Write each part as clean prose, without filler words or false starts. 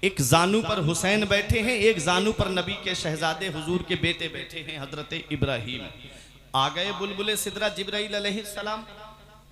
एक जानू पर हुसैन बैठे हैं, एक जानू पर नबी के शहजादे हुजूर के बेटे बैठे हैं हजरत इब्राहीम। आ गए बुलबुले सिदरा जिब्राइल अलैहिस्सलाम,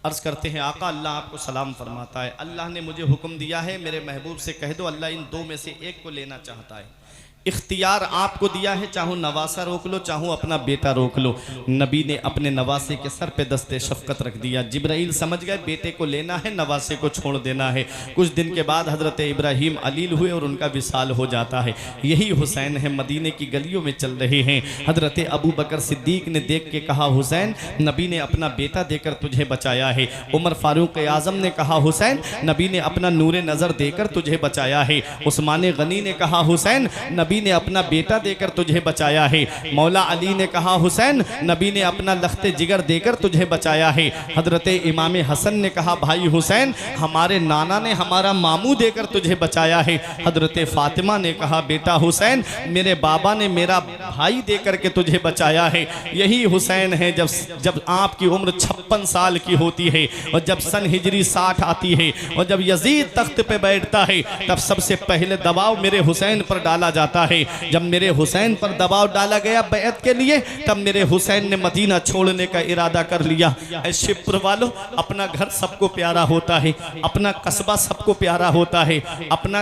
अर्ज करते हैं आका अल्लाह आपको सलाम फरमाता है, अल्लाह ने मुझे हुक्म दिया है मेरे महबूब से कह दो अल्लाह इन दो में से एक को लेना चाहता है। इख्तियार आपको दिया है, चाहो नवासा रोक लो चाहो अपना बेटा रोक लो। नबी ने अपने नवासे के सर पे दस्ते शफकत रख दिया। जिब्राइल समझ गए बेटे को लेना है, नवासे को छोड़ देना है। कुछ दिन के बाद हजरत इब्राहीम अलील हुए और उनका विसाल हो जाता है। यही हुसैन है, मदीने की गलियों में चल रहे हैं। हजरत अबू बकर सिद्दीक ने देख के कहा हुसैन नबी ने अपना बेटा देकर तुझे बचाया है। उमर फारूक आजम ने कहा हुसैन नबी ने अपना नूरे नज़र देकर तुझे बचाया है। उस्मान गनी ने कहा हुसैन नबी ने अपना बेटा देकर तुझे बचाया है। मौला अली ने कहा हुसैन नबी ने अपना लख्ते जिगर देकर तुझे बचाया है। हजरत इमाम हसन ने कहा भाई हुसैन हमारे नाना ने हमारा मामू देकर तुझे बचाया है। हजरत फातिमा ने कहा बेटा हुसैन मेरे बाबा ने मेरा भाई देकर के तुझे बचाया है। यही हुसैन है जब आपकी उम्र 56 साल की होती है और जब सन हिजरी 60 आती है और जब यजीद तख्त पे बैठता है तब सबसे पहले दबाव मेरे हुसैन पर डाला जाता है। जब मेरे हुसैन पर दबाव डाला गया बैअत के लिए तब मेरे हुसैन ने मदीना छोड़ने का इरादा कर लिया। ऐ शिप्र वालों अपना घर सबको प्यारा होता है, अपना कस्बा सबको प्यारा होता है, अपना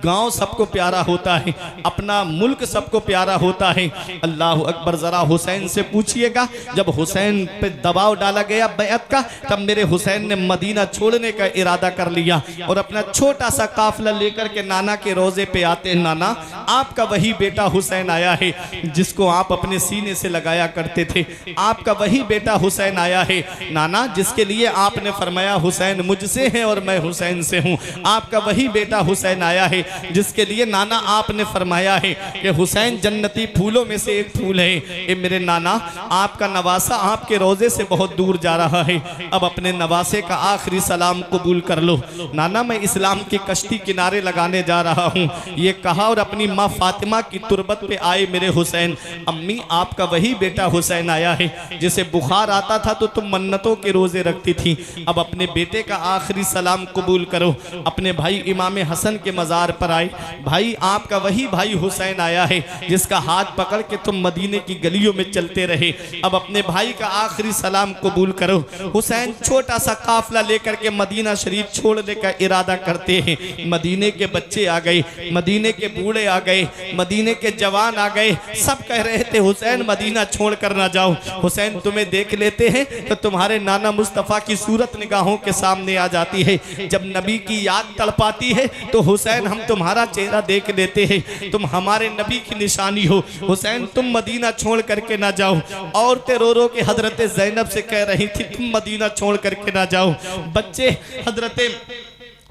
गांव सबको प्यारा होता है, अपना मुल्क सबको प्यारा होता है। अल्लाह अकबर। जरा हुसैन से पूछिएगा जब हुसैन पे दबाव डाला गया बैअत का तब मेरे हुसैन ने मदीना छोड़ने का इरादा कर लिया और अपना छोटा सा काफिला लेकर के नाना के रोजे पे आते हैं। नाना आपका वही बेटा हुसैन आया है जिसको आप अपने सीने से लगाया करते थे। आपका वही बेटा हुसैन आया है नाना जिसके लिए आपने फरमाया हुसैन मुझसे है और मैं हुसैन से हूँ। आपका वही बेटा हुसैन आया है जिसके लिए नाना आपने फरमाया है कि हुसैन जन्नती फूलों में से एक फूल है। ए मेरे नाना आपका नवासा आपके रोजे से बहुत दूर जा रहा है, अब अपने नवासे का आखिरी सलाम कबूल कर लो। नाना मैं इस्लाम की कश्ती किनारे लगाने जा रहा हूँ, ये कहा और अपनी माँ फातिमा की तुरबत पे आए मेरे हुसैन। अम्मी आपका वही बेटा हुसैन आया है जिसे बुखार आता था तो तुम मन्नतों के रोजे रखती थी, अब अपने बेटे का आखिरी सलाम कबूल करो। अपने भाई इमाम हसन के मज़ार पर आए, भाई आपका वही भाई हुसैन आया है जिसका हाथ पकड़ के तुम मदीने की गलियों में चलते रहे, अब अपने भाई का आखिरी सलाम कबूल करो। हुसैन छोटा सा काफिला लेकर के मदीना शरीफ छोड़ने का इरादा करते हैं। मदीने के बच्चे आ गए, मदीने के बूढ़े आ गए, मदीने के जवान आ गए, सब कह रहे थे हुसैन मदीना छोड़ कर ना जाओ। हुसैन तुम्हें देख लेते हैं तो तुम्हारे नाना मुस्तफ़ा की सूरत निगाहों के सामने आ जाती है, जब नबी की याद तड़पाती है तो हुसैन हम तुम्हारा चेहरा देख लेते हैं, तुम हमारे नबी की निशानी हो। हुसैन तुम मदीना छोड़ करके ना जाओ। औरतें रो रो के हजरत ज़ैनब से कह रही थी तुम मदीना छोड़ करके ना जाओ। बच्चे हजरत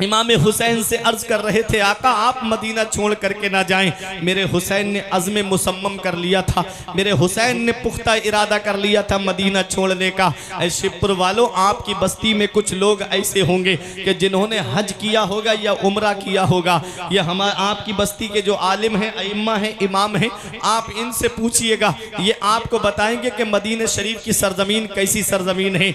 इमाम हुसैन से अर्ज कर रहे थे आका आप मदीना छोड़ करके ना जाएं। मेरे हुसैन ने अज़्म मुसम्मम कर लिया था, मेरे हुसैन ने पुख्ता इरादा कर लिया था मदीना छोड़ने का। ऐ शिप्र वालों आपकी बस्ती में कुछ लोग ऐसे होंगे कि जिन्होंने हज किया होगा या उम्रा किया होगा, या हमारे आपकी बस्ती के जो आलिम हैं, अइम्मा हैं, इमाम हैं, आप इनसे पूछिएगा, ये आपको बताएंगे कि मदीना शरीफ की सरजमीन कैसी सरजमीन है।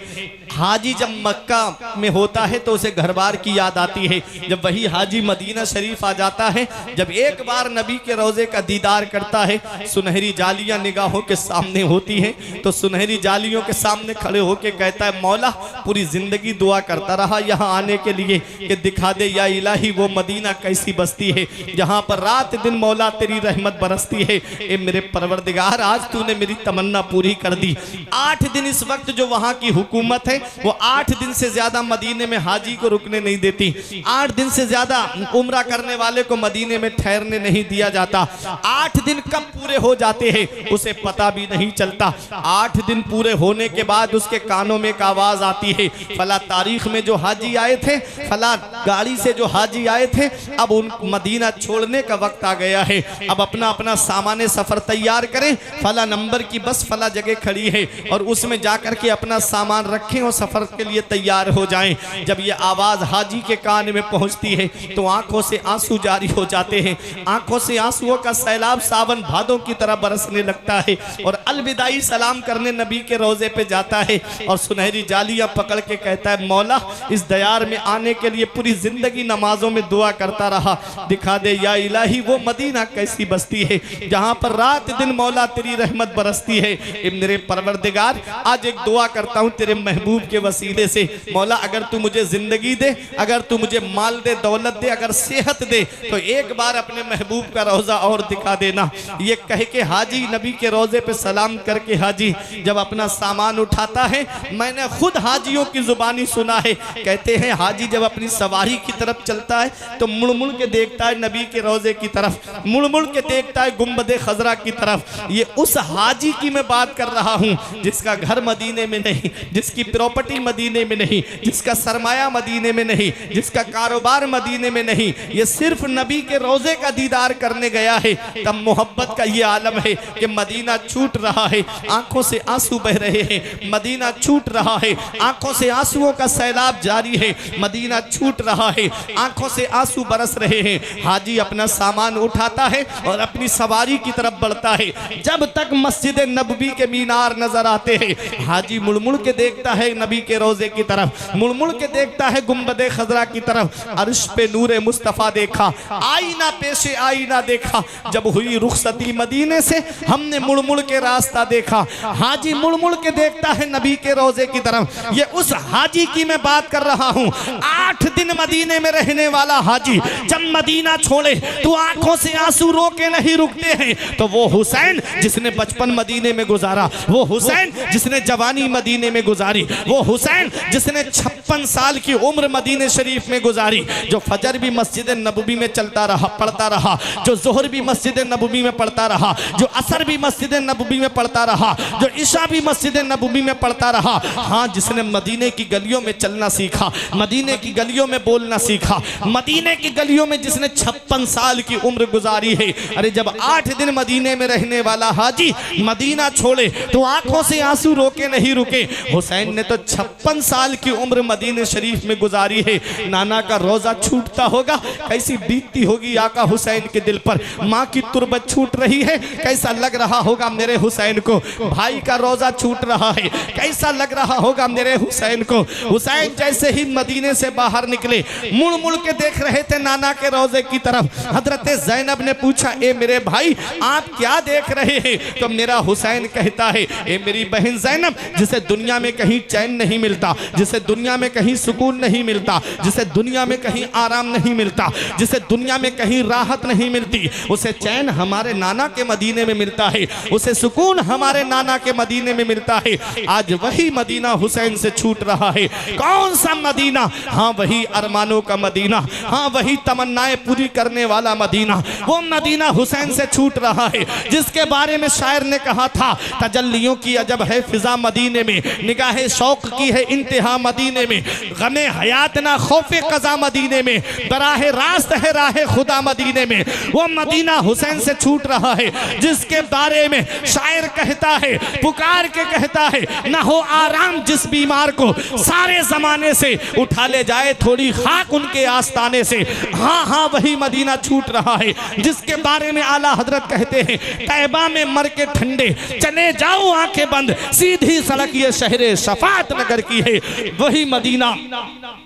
हाजी जब मक्का में होता है तो उसे घर बार की याद आती है, जब वही हाजी मदीना शरीफ आ जाता है, जब एक बार नबी के रोजे का दीदार करता है, सुनहरी जालियां निगाहों के सामने होती हैं तो सुनहरी जालियों के सामने खड़े होकर कहता है मौला पूरी जिंदगी दुआ करता रहा यहाँ आने के लिए कि दिखा दे या इलाही वो मदीना कैसी बस्ती है जहाँ पर रात दिन मौला तेरी रहमत बरसती है। ए मेरे परवरदिगार आज तूने मेरी तमन्ना पूरी कर दी। 8 दिन इस वक्त जो वहाँ की हुकूमत है वो 8 दिन से ज्यादा मदीने में हाजी को रुकने नहीं देती, 8 दिन से ज्यादा उम्रा करने वाले को मदीने में ठहरने नहीं दिया जाता। 8 दिन कब पूरे हो जाते हैं उसे पता भी नहीं चलता। 8 दिन पूरे होने के बाद उसके कानों में एक आवाज आती है फला तारीख में जो हाजी आए थे, फला गाड़ी से जो हाजी आए थे, अब उन मदीना छोड़ने का वक्त आ गया है, अब अपना अपना सामान सफर तैयार करें, फला नंबर की बस फला जगह खड़ी है और उसमें जाकर के अपना सामान रखें और सफर के लिए तैयार हो जाएं। जब ये आवाज हाजी के कान में पहुंचती है तो आंखों से आंसू जारी हो जाते हैं। आंखों से आंसुओं का सैलाब सावन भादों की तरह बरसने लगता है और अलविदाई सलाम करने नबी के रोजे पे जाता है और सुनहरी जालियां पकड़ के कहता है, मौला इस दयार में आने के लिए पूरी जिंदगी नमाजों में दुआ करता रहा, दिखा दे या इलाही वो मदीना कैसी बस्ती है जहां पर रात दिन मौला तेरी रहमत बरसती है। मेरे परवरदिगार, आज एक दुआ करता हूं तेरे महबूब के वसीले से, मौला अगर तू मुझे जिंदगी दे, अगर तू मुझे माल दे, दौलत दे, अगर सेहत दे, तो एक बार अपने महबूब का रोजा और दिखा देना। ये कह के हाजी नबी के रोजे पे सलाम करके हाजी जब अपना सामान उठाता है, मैंने खुद हाजियों की जुबानी सुना है, कहते हैं हाजी जब अपनी सवारी की तरफ चलता है तो मुड़ मुड़ के देखता है नबी के रोजे की तरफ, मुड़ मुड़ के देखता है गुंबदे खजरा की तरफ। ये उस हाजी की मैं बात कर रहा हूं जिसका घर मदीने में नहीं, जिसकी प्रॉपर्टी मदीने में नहीं, जिसका सरमाया मदीने में नहीं, जिसका कारोबार मदीने में नहीं, ये सिर्फ नबी के रोजे का दीदार करने गया है। तब मोहब्बत का ये आलम है कि मदीना छूट रहा है, आंखों से आंसू बह रहे हैं, मदीना छूट रहा है, आंखों से आंसुओं का सैलाब जारी है, मदीना छूट रहा है, आंखों से आंसू बरस रहे हैं। हाजी अपना सामान उठाता है और अपनी सवारी की तरफ बढ़ता है। जब तक मस्जिद नबवी के मीनार नजर आते हैं, हाजी मुड़मुड़ के देखता है नबी के रोजे की तरफ, मुड़मुड़ के देखता है गुंबदे खजरा की तरफ। अर्श पे नूरे मुस्तफा देखा, आईना पेशे आईना देखा, जब हुई रुखसती मदीने से हमने मुड़मुड़ के रास्ता देखा। हाजी मुड़मुड़ के देखता है नबी के रोजे की तरफ। ये उस हाजी की मैं बात कर रहा हूँ, 8 दिन मदीने में रहने वाला हाजी जब मदीना छोड़े तो आंखों से आंसू रो के नहीं रुकते हैं। तो वो हुसैन जिसने बचपन मदीने में गुजारा, वो हुसैन जिसने जवानी मदीने में गुजारी, वो हुसैन जिसने 56 साल की उम्र मदीने शरीफ में गुजारी, जो फजर भी मस्जिद नबवी में चलता रहा, पढ़ता रहा, जो जोहर भी मस्जिद नबवी में पढ़ता रहा, जो असर भी मस्जिद नबवी में पढ़ता रहा, जो इशा भी मस्जिद नबवी में पढ़ता रहा। हाँ, जिसने मदीने की गलियों में चलना सीखा, मदीने की गलियों में बोलना सीखा, मदीने की गलियों में जिसने 56 साल की उम्र गुजारी है। अरे जब 8 दिन मदीने में रहने वाला हाजी मदीना छोड़े तो आंखों से आंसू रोके नहीं रुके। हुसैन ने तो 56 साल की उम्र मदीने शरीफ में गुजारी है। नाना का रोजा छूटता होगा, कैसी बीतती होगी आका हुसैन के दिल पर। माँ की तुरबत छूट रही है, कैसा लग रहा होगा मेरे हुसैन को। भाई का रोजा छूट रहा है, कैसा लग रहा होगा मेरे हुसैन को। हुसैन जैसे ही मदीने से बाहर निकले, मुड़ मुड़ के देख रहे थे नाना के रोजे की तरफ। हजरत ज़ैनब ने पूछा, ए मेरे भाई आप क्या देख रहे हैं? तो मेरा हुसैन कहता है, ए मेरी बहन ज़ैनब, जिसे दुनिया में कहीं चैन नहीं मिलता, जिसे दुनिया में कहीं सुकून नहीं मिलता, जिसे दुनिया में कहीं आराम नहीं मिलता, जिसे दुनिया में कहीं राहत नहीं मिलती, उसे चैन हमारे नाना के मदीने में मिलता है, उसे सुकून हमारे नाना के मदीने में मिलता है। आज वही मदीना हुसैन से छूट रहा है। कौन सा मदीना? हाँ, वही अरमानों का मदीना, हाँ वही तमन्नाएं पूरी करने वाला मदीना। वो मदीना हुसैन से छूट रहा है जिसके बारे में शायर ने कहा था, तजल्लियों की अजब है फिजा मदीने में, निगाहे शौक की है इंतहा मदीने में, गमे हयात ना खौफे कज़ा मदीने में, बराहे रास्त है राहे खुदा मदीने में। वो मदीना हुसैन से छूट रहा है जिसके बारे में शायर कहता है, पुकार के कहता है, ना हो आराम जिस बीमार को सारे जमाने से, उठा ले जाए थोड़ी खाक उनके आस्ताने से। हाँ हाँ, वही मदीना छूट रहा है जिसके बारे में आला हजरत कहते हैं, तैबा में मर के ठंडे चले जाओ आंखें बंद, सीधी सड़क ये शहरे शफात नगर की है। वही मदीना,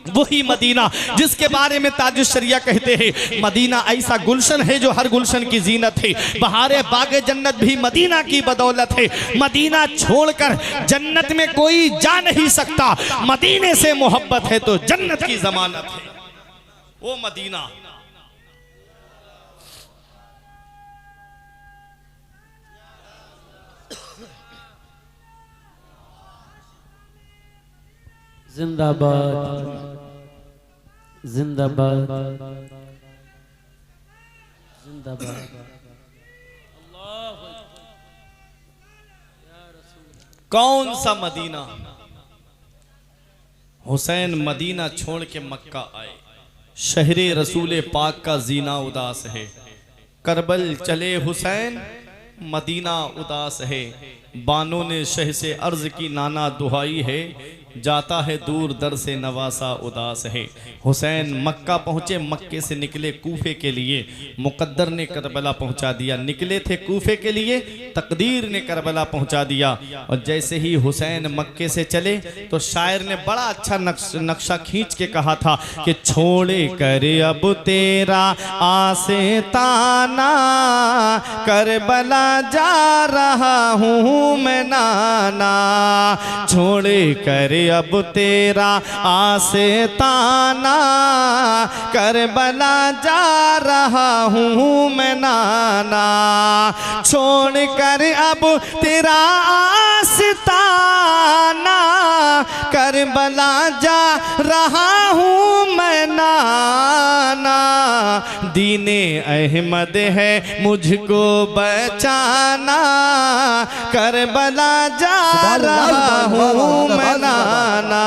वही मदीना जिसके बारे में ताजुल शरिया कहते हैं, मदीना ऐसा गुलशन है जो हर गुलशन की जीनत है, बहारे बागे जन्नत भी मदीना की बदौलत है। मदीना छोड़कर जन्नत में कोई जा नहीं सकता, मदीने से मोहब्बत है तो जन्नत की जमानत है। वो मदीना जिंदाबाद, जिंदाबाद, जिंदाबाद। कौन सा मदीना? हुसैन मदीना छोड़ के मक्का आए, शहरे रसूले पाक का जीना उदास है। करबल चले हुसैन मदीना उदास है, बानों ने शह से अर्ज की नाना दुहाई है, जाता है दूर दर से नवासा उदास है। हुसैन मक्का पहुंचे, मक्के से निकले कूफे के लिए, मुकद्दर ने करबला पहुंचा दिया। निकले थे कूफे के लिए, तकदीर ने करबला पहुंचा दिया। और जैसे ही हुसैन मक्के से चले तो शायर ने बड़ा अच्छा नक्शा खींच के कहा था कि छोड़े कर अब तेरा आसे ताना, करबला जा रहा हूँ मैं नाना। छोड़े कर अब तेरा आसे ताना, करबला जा रहा हूँ मैं नाना। छोड़ कर अब तेरा आस्ताना, करबला जा रहा हूँ मैं नाना। दीने अहमद है मुझको बचाना, करबला जा रहा हूँ मैं नाना।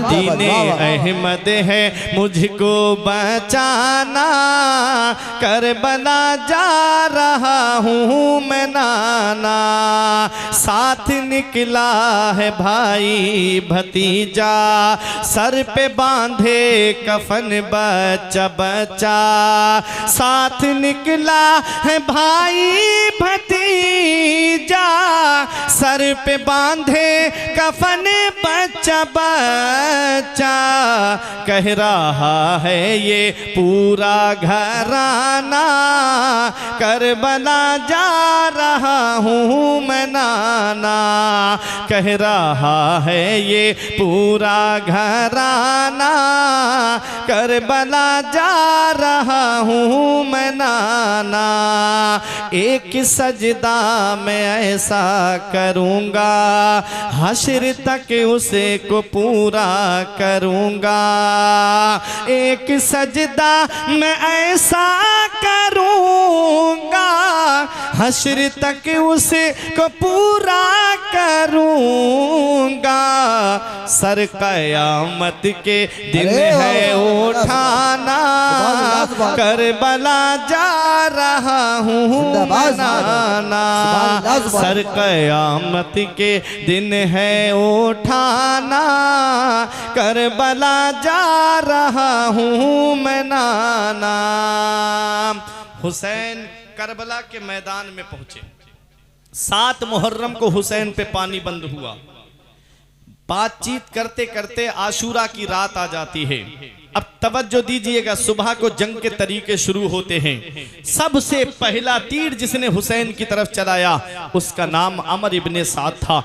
दीने अहमद है मुझको बचाना, करबला जा रहा हूँ मैं नाना। साथ निकला है भाई भतीजा, सर पे बांधे कफन बच्चा बच्चा। साथ निकला है भाई भतीजा, सर पे बांधे कफन बच्चा बच्चा। कह रहा है ये पूरा घराना, करबला जा रहा हूँ मैं नाना। कह रहा है ये पूरा घराना, करबला जा रहा हूँ मैं नाना। एक सजदा मैं ऐसा करूँगा, हश्र तक उसे को पूरा करूँगा। एक सजदा मैं ऐसा करूँगा, हश्र तक उसे को पूरा करूँगा। सर कयामत के दिन है उठाना, करबला जा रहा हूँ नाना। सर कयामत के दिन है उठाना, करबला जा रहा हूँ मैं नाना। हुसैन करबला के मैदान में पहुंचे। 7 मुहर्रम को हुसैन पे पानी बंद हुआ। बातचीत करते करते आशूरा की रात आ जाती है। अब तवज्जो दीजिएगा, सुबह को जंग के तरीके शुरू होते हैं। सबसे पहला तीर जिसने हुसैन की तरफ चलाया उसका नाम अमर इब्ने साद था।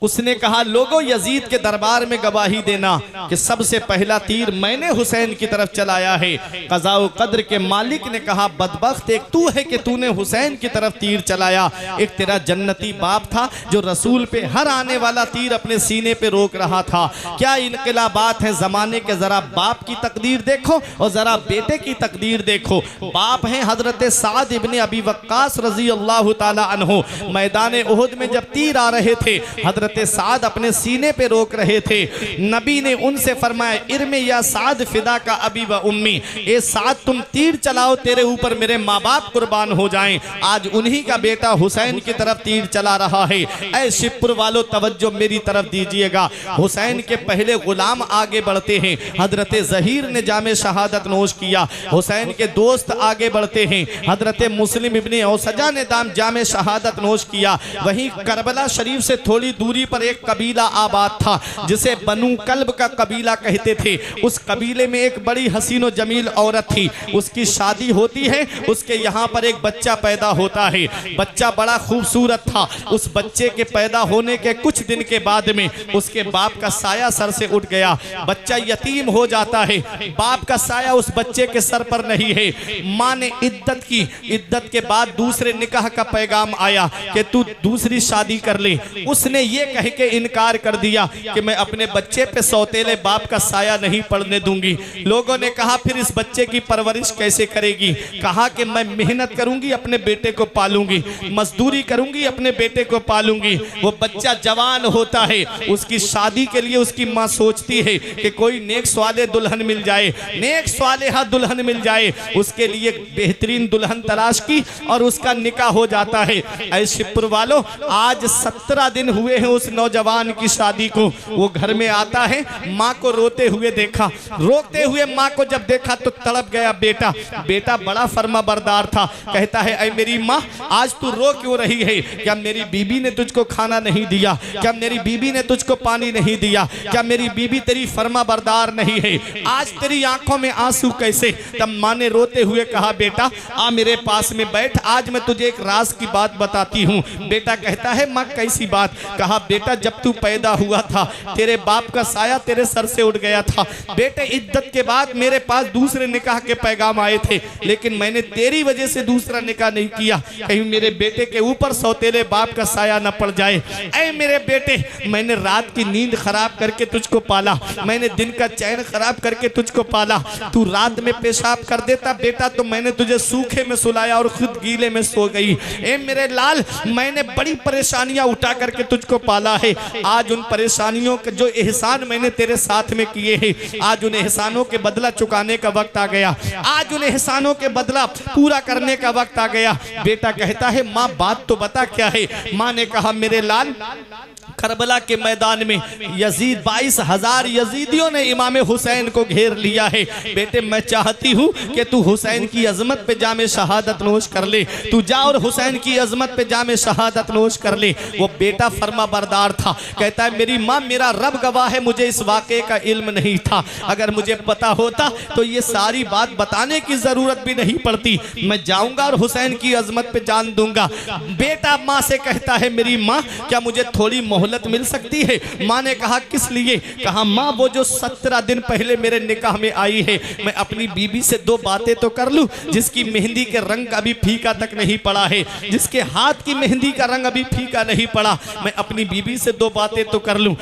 उसने कहा, लोगों यजीद के दरबार में गवाही देना कि सबसे पहला तीर मैंने हुसैन की तरफ चलाया है। क़ज़ा व क़द्र के मालिक ने कहा, बदबख्त एक तू है कि तूने हुसैन की तरफ तीर चलाया। एक तेरा जन्नती बाप था जो रसूल पे हर आने वाला तीर अपने सीने पे रोक रहा था। क्या इनकलाबात है ज़माने के। ज़रा बाप की तकदीर देखो और ज़रा बेटे की तकदीर देखो। बाप हैं हज़रत साद इब्ने अबी वक्कास रज़ी अल्लाह ताला अन्हु। मैदान उहुद में जब तीर आ रहे थे, हज़रत साद अपने सीने पे रोक रहे थे। नबी ने उनसे फरमाया, इरमे या साद फिदा का अबी व उम्मी। ए साद तुम तीर चलाओ, तेरे ऊपर मेरे माँ बाप कुर्बान हो जाएं। आज उन्हीं का बेटा हुसैन की तरफ तीर चला रहा है। ऐ शिवपुर वालों तवज्जो मेरी तरफ दीजिएगा। हुसैन के पहले गुलाम आगे बढ़ते हैं। हजरत जहीर ने जामे शहादत नोश किया। हुसैन के दोस्त आगे बढ़ते हैं। हजरत मुस्लिम इब्ने औसजा ने जामे शहादत नोश किया। वहीं करबला शरीफ से थोड़ी दूरी पर एक कबीला आबाद था जिसे बनु कल्ब का कबीला कहते थे। उस कबीले में एक बड़ी हसीनो जमील औरत थी। उसकी शादी होती है, उसके यहाँ पर एक बच्चा पैदा होता है। बच्चा बड़ा खूबसूरत था। उस बच्चे के पैदा होने के कुछ दिन के बाद में उसके बाप का साया सर से उठ गया। बच्चा यतीम हो जाता है। बाप का साया उस बच्चे के सर पर नहीं है। माँ ने इद्दत की। इद्दत के बाद दूसरे निकाह का पैगाम आया कि तू दूसरी शादी कर ले। उसने ये कह के इनकार कर दिया कि मैं अपने बच्चे पे सौतेले बाप का साया नहीं पड़ने दूंगी। लोगों ने कहा, फिर इस बच्चे की परवरिश कैसे करेगी। कहा कि मैं मेहनत करूंगी, अपने बेटे को पालूंगी, मजदूरी करूंगी, अपने बेटे को पालूंगी। वो बच्चा जवान होता है। उसकी शादी के लिए उसकी माँ सोचती है कि कोई नेक स्वाले दुल्हन दुल्हन मिल जाए, नेक स्वालिहा दुल्हन मिल जाए, उसके लिए बेहतरीन दुल्हन तलाश की और उसका निकाह हो जाता है। ऐ शिवपुर वालों, आज 17 दिन हुए हैं उस नौजवान की शादी को। वो घर में आता है, माँ को रोते हुए देखा, रोते हुए माँ को जब देखा तो तड़प गया। बेटा बेटा बड़ा फर्मा बरदार था, कहता है ऐ मेरी माँ, आज तू रो क्यों रही है? क्या मेरी बीबी ने तुझको खाना नहीं दिया? क्या मेरी बीबी ने तुझको पानी नहीं दिया? क्या मेरी बीबी तेरी फर्मा बरदार नहीं है? आज तेरी आंखों में आंसू कैसे? तब माँ ने रोते हुए कहा, बेटा आ मेरे पास में बैठ, आज मैं तुझे एक राज की बात बताती हूँ। बेटा कहता है माँ कैसी बात? कहा बेटा जब तू पैदा हुआ था तेरे बाप का साया तेरे सर से उठ गया था। बेटे इद्दत के बाद मेरे पास दूसरे निकाह के पैगाम आए थे, लेकिन मैंने तेरी वजह से दूसरा निकाह नहीं किया, कहीं मेरे बेटे के ऊपर सौतेले बाप का साया न पड़ जाए। ऐ मेरे बेटे, मैंने रात की नींद खराब करके तुझको पाला, मैंने दिन का चैन खराब करके तुझको पाला। तू रात में पेशाब कर देता बेटा तो मैंने तुझे सूखे में सुलाया और खुद गीले में सो गई। ए मेरे लाल, मैंने बड़ी परेशानियां उठा करके तुझको पाला है। आज उन परेशानियों के जो एहसान मैंने तेरे साथ में किए हैं, आज उन एहसानों के बदला चुकाने का वक्त आ गया, आज उन एहसानों के बदला पूरा करने का वक्त आ गया। बेटा कहता है माँ बात तो बता क्या है? माँ ने कहा मेरे लाल, करबला के मैदान में यजीद 22,000 यजीदियों ने इमाम हुसैन को घेर लिया है। बेटे मैं चाहती हूँ कि तू हुसैन की अजमत पे जामे शहादत नोश कर ले, तू जा और हुसैन की अजमत पे जामे शहादत नोश कर ले। वो बेटा फर्मा बरदार था, कहता है मेरी माँ मेरा रब गवाह है, मुझे इस वाक़े का इल्म नहीं था, अगर मुझे पता होता तो ये सारी बात बताने की जरूरत भी नहीं पड़ती, मैं जाऊंगा और हुसैन की अजमत पे जान दूंगा। बेटा माँ से कहता है मेरी माँ क्या मुझे थोड़ी मोहलत मिल सकती है? माँ ने कहा किस लिए? कहा माँ वो जो 17 दिन पहले मेरे निकाह में आई है, मैं अपनी बीबी से 2 बातें तो कर लूं, जिसकी मेहंदी के रंग अभी फीका तक नहीं पड़ा है, जिसके हाथ की मेहंदी का रंग अभी फीका नहीं पड़ा, मैं अपनी बीबी से 2 बातें तो कर लूं।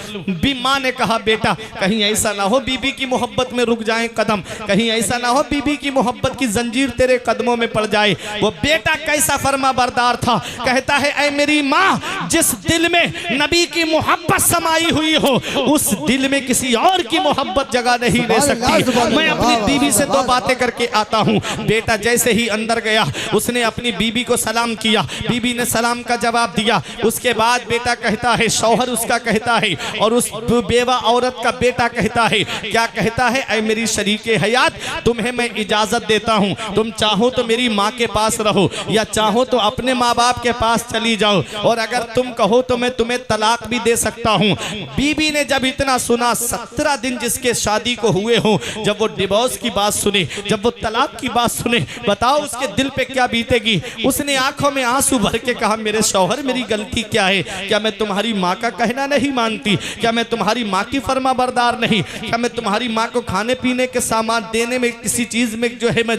माँ ने कहा बेटा कहीं ऐसा ना हो बीबी की मोहब्बत में रुक जाए कदम, कहीं ऐसा ना हो बीबी की मोहब्बत की जंजीर तेरे कदमों में पड़ जाए। वो बेटा कैसा फर्मा बरदार था, कहता है ऐ मेरी माँ, जिस दिल में नबी की मोहब्बत समाई हुई हो उस दिल में किसी और की मोहब्बत जगह नहीं ले सकती। मैं अपनी बीबी से 2 बातें करके आता हूँ। बेटा जैसे ही अंदर गया उसने अपनी बीबी को सलाम किया, बीबी ने सलाम का जवाब दिया। उसके बाद बेटा कहता है, शौहर उसका कहता है और उस बेवा औरत का बेटा कहता है, क्या कहता है? ऐ मेरी शरीके हयात, तुम्हें मैं इजाजत देता हूँ, तुम चाहो तो मेरी माँ के पास रहो या चाहो तो अपने माँ बाप के पास चली जाओ, और अगर तुम कहो तो मैं तुम्हें तलाक भी दे सकता हूँ। बीबी ने जब इतना सुना, 17 दिन जिसके शादी को हुए हो, जब वो डिवोर्स की बात सुने, जब वो तलाक की बात सुने, बताओ उसके दिल पे क्या बीतेगी। उसने आंखों में आंसू भर के कहा मेरे शौहर मेरी गलती क्या है? क्या मैं तुम्हारी माँ का कहना नहीं मानती? क्या मैं तुम्हारी माँ की फर्मा बरदार नहीं? क्या मैं तुम्हारी माँ को खाने पीने के सामान देने में किसी चीज में जो है मैं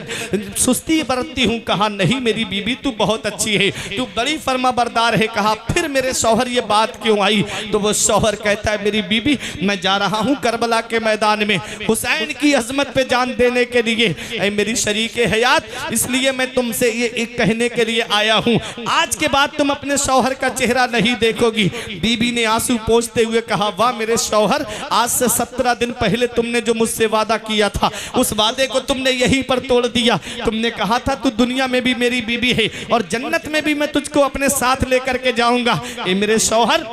सुस्ती बरतती हूँ? कहा नहीं मेरी बीबी तू बहुत अच्छी है, तू बड़ी फर्मा बरदार है। कहा फिर मेरे शौहर ये बात क्यों आई? तो वो शौहर कहता है मेरी बीबी मैं जा रहा हूँ करबला के मैदान में हुसैन की अजमत पे जान देने के लिए, ऐ मेरी शरीके हयात, इसलिए मैं तुमसे ये एक कहने के लिए आया हूँ, आज के बाद तुम अपने शौहर का चेहरा नहीं देखोगी। बीबी ने आंसू पोंछते हुए कहा वाह मेरे शौहर, आज से 17 दिन पहले तुमने जो मुझसे वादा किया था उस वादे को तुमने यहीं पर तोड़ दिया। तुमने कहा था तू दुनिया में भी मेरी बीबी है और जन्नत में भी मैं तुझको अपने साथ लेकर के जाऊंगा। ए मेरे शौहर,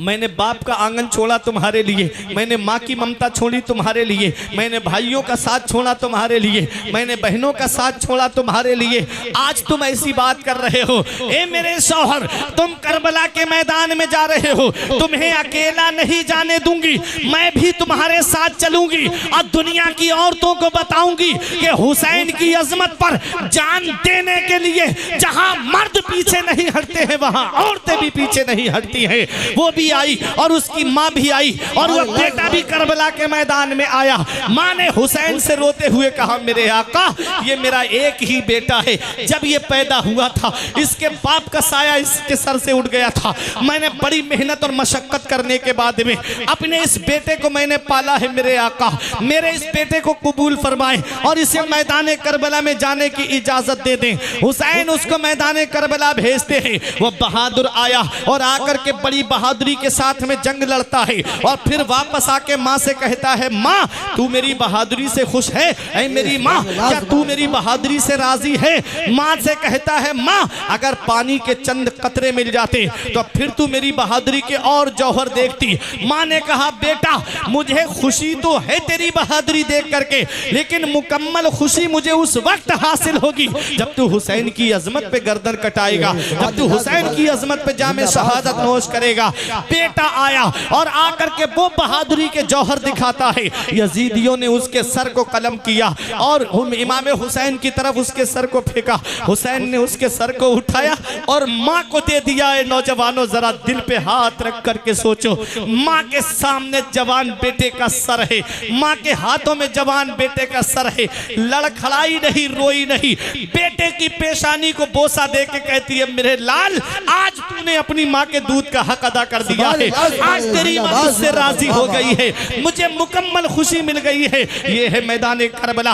मैंने बाप का आंगन छोड़ा तुम्हारे लिए, मैंने माँ की ममता छोड़ी तुम्हारे लिए, मैंने भाइयों का साथ छोड़ा तुम्हारे लिए, मैंने बहनों का साथ छोड़ा तुम्हारे लिए, आज तुम ऐसी बात कर रहे हो। ए मेरे शौहर, तुम करबला के मैदान में जा रहे हो, तुम्हें अकेला नहीं जाने दूंगी, मैं भी तुम्हारे साथ चलूंगी और दुनिया की औरतों को बताऊंगी कि हुसैन की अजमत पर जान देने के लिए जहां मर्द पीछे नहीं हटते हैं वहां औरतें भी पीछे नहीं हटती हैं। वो भी आई और उसकी माँ भी आई और वो बेटा भी करबला के मैदान में आया। माँ ने हुसैन से रोते हुए कहा मेरे आका, ये मेरा एक ही बेटा है, जब ये पैदा हुआ था इसके बाप का साया इसके सर से उठ गया था, मैंने बड़ी मेहनत और मशक्कत करने के बाद में अपने इस बेटे को मैंने पाला है। मेरे आका मेरे इस बेटे को कबूल फरमाए और इसे मैदान करबला में जाने की इजाजत दे दें। हुसैन उसको मैदान करबला भेजते हैं। वो बहादुर आया और आकर के बड़ी बहादुरी के साथ में जंग लड़ता है और फिर वापस आके माँ से कहता है, माँ तू मेरी बहादुरी से खुश है? ऐ मेरी माँ, क्या तू मेरी बहादुरी से राजी है? माँ से कहता है, माँ अगर पानी के चंद कतरे मिल जाते तो फिर तू मेरी बहादुरी के और जौहर देखती। माँ ने कहा, बेटा मुझे खुशी तो है तेरी बहादुरी देख करके, लेकिन मुकम्मल खुशी मुझे उस वक्त हासिल होगी जब तू हुसैन की अजमत पे गर्दन कटाएगा, जब तू हुसैन की अजमत पे जामे शहादत नोश करेगा। बेटा आया और आकर के वो बहादुरी के जौहर दिखाता है। यजीदियों ने उसके सर को कलम किया और इमाम हुसैन की तरफ उसके सर को फेंका। हुसैन ने उसके सर को उठाया और माँ को दे दिया। है नौजवानों, जरा दिल पे हाथ रख करके सोचो, माँ के सामने जवान बेटे का सर है, माँ के हाथों में जवान बेटे का सर है, लड़खड़ाई नहीं, रोई नहीं, बेटे की पेशानी को बोसा दे के कहती है, मेरे लाल आज तूने अपनी माँ के दूध का हक अदा कर दिया है, आज तेरी माँ मुझसे राजी हो गई है, मुझे मुकम्मल खुशी मिल गई है। ये है मैदान करबला।